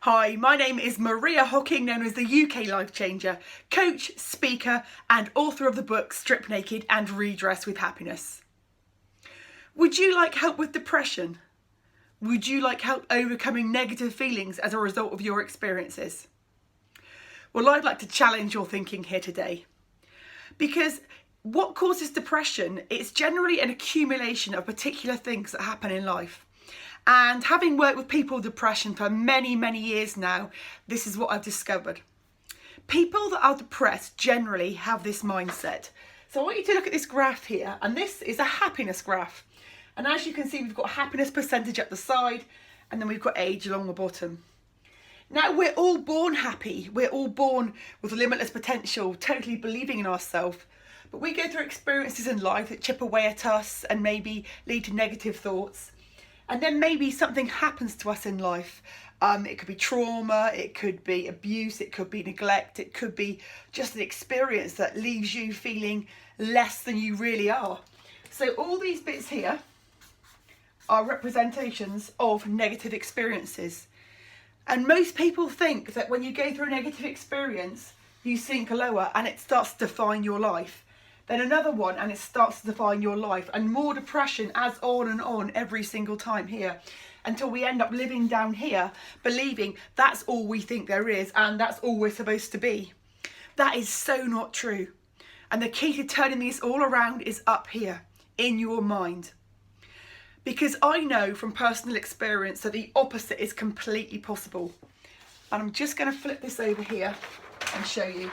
Hi, my name is Maria Hocking, known as the UK Life Changer, coach, speaker and author of the book Strip Naked and Redress with Happiness. Would you like help with depression? Would you like help overcoming negative feelings as a result of your experiences? Well, I'd like to challenge your thinking here today. Because what causes depression? It's generally an accumulation of particular things that happen in life. And having worked with people with depression for many, many years now, this is what I've discovered. People that are depressed generally have this mindset. So I want you to look at this graph here, and this is a happiness graph. And as you can see, we've got happiness percentage at the side, and then we've got age along the bottom. Now, we're all born happy. We're all born with limitless potential, totally believing in ourselves. But we go through experiences in life that chip away at us and maybe lead to negative thoughts. And then maybe something happens to us in life. It could be trauma, it could be abuse, it could be neglect, it could be just an experience that leaves you feeling less than you really are. So all these bits here are representations of negative experiences. And most people think that when you go through a negative experience, you sink lower and it starts to define your life. Then another one and it starts to define your life, and more depression as on and on every single time here, until we end up living down here believing that's all we think there is and that's all we're supposed to be. That is so not true. And the key to turning this all around is up here in your mind. Because I know from personal experience that the opposite is completely possible. And I'm just going to flip this over here and show you.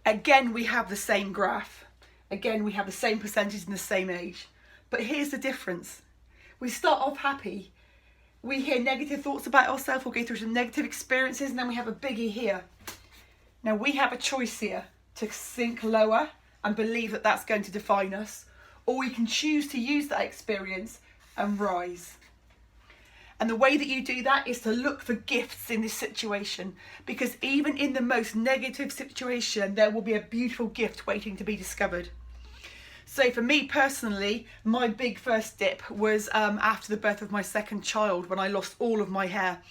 Again, we have the same graph. Again, we have the same percentage and the same age. But here's the difference. We start off happy. We hear negative thoughts about ourselves. We'll go through some negative experiences, and then we have a biggie here. Now, we have a choice here to sink lower and believe that that's going to define us, or we can choose to use that experience and rise. And the way that you do that is to look for gifts in this situation, because even in the most negative situation, there will be a beautiful gift waiting to be discovered. So for me personally, my big first dip was after the birth of my second child, when I lost all of my hair,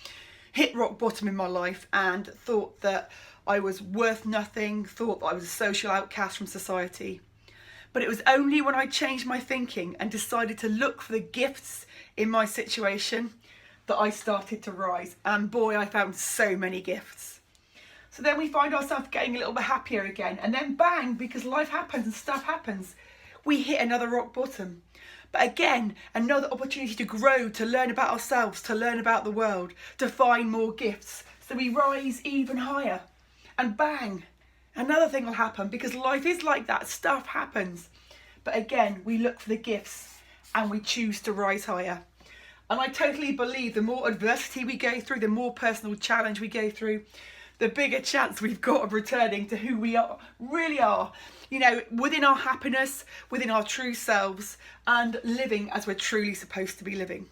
hit rock bottom in my life and thought that I was worth nothing, thought that I was a social outcast from society. But it was only when I changed my thinking and decided to look for the gifts in my situation that I started to rise. And boy, I found so many gifts. So then we find ourselves getting a little bit happier again. And then bang, because life happens and stuff happens, we hit another rock bottom. But again, another opportunity to grow, to learn about ourselves, to learn about the world, to find more gifts. So we rise even higher. And bang, another thing will happen, because life is like that, stuff happens. But again, we look for the gifts and we choose to rise higher. And I totally believe the more adversity we go through, the more personal challenge we go through, the bigger chance we've got of returning to who we are, really are. You know, within our happiness, within our true selves, and living as we're truly supposed to be living.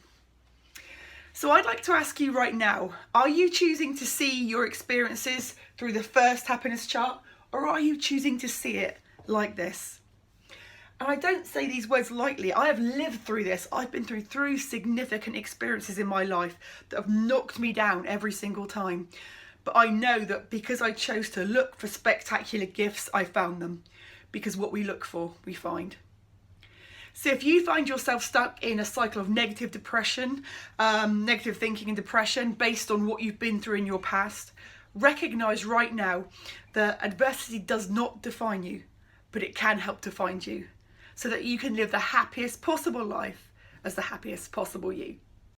So I'd like to ask you right now, are you choosing to see your experiences through the first happiness chart, or are you choosing to see it like this? And I don't say these words lightly. I have lived through this. I've been through significant experiences in my life that have knocked me down every single time. But I know that because I chose to look for spectacular gifts, I found them. Because what we look for, we find. So if you find yourself stuck in a cycle of negative depression, negative thinking and depression based on what you've been through in your past, recognise right now that adversity does not define you, but it can help to find you, so that you can live the happiest possible life as the happiest possible you.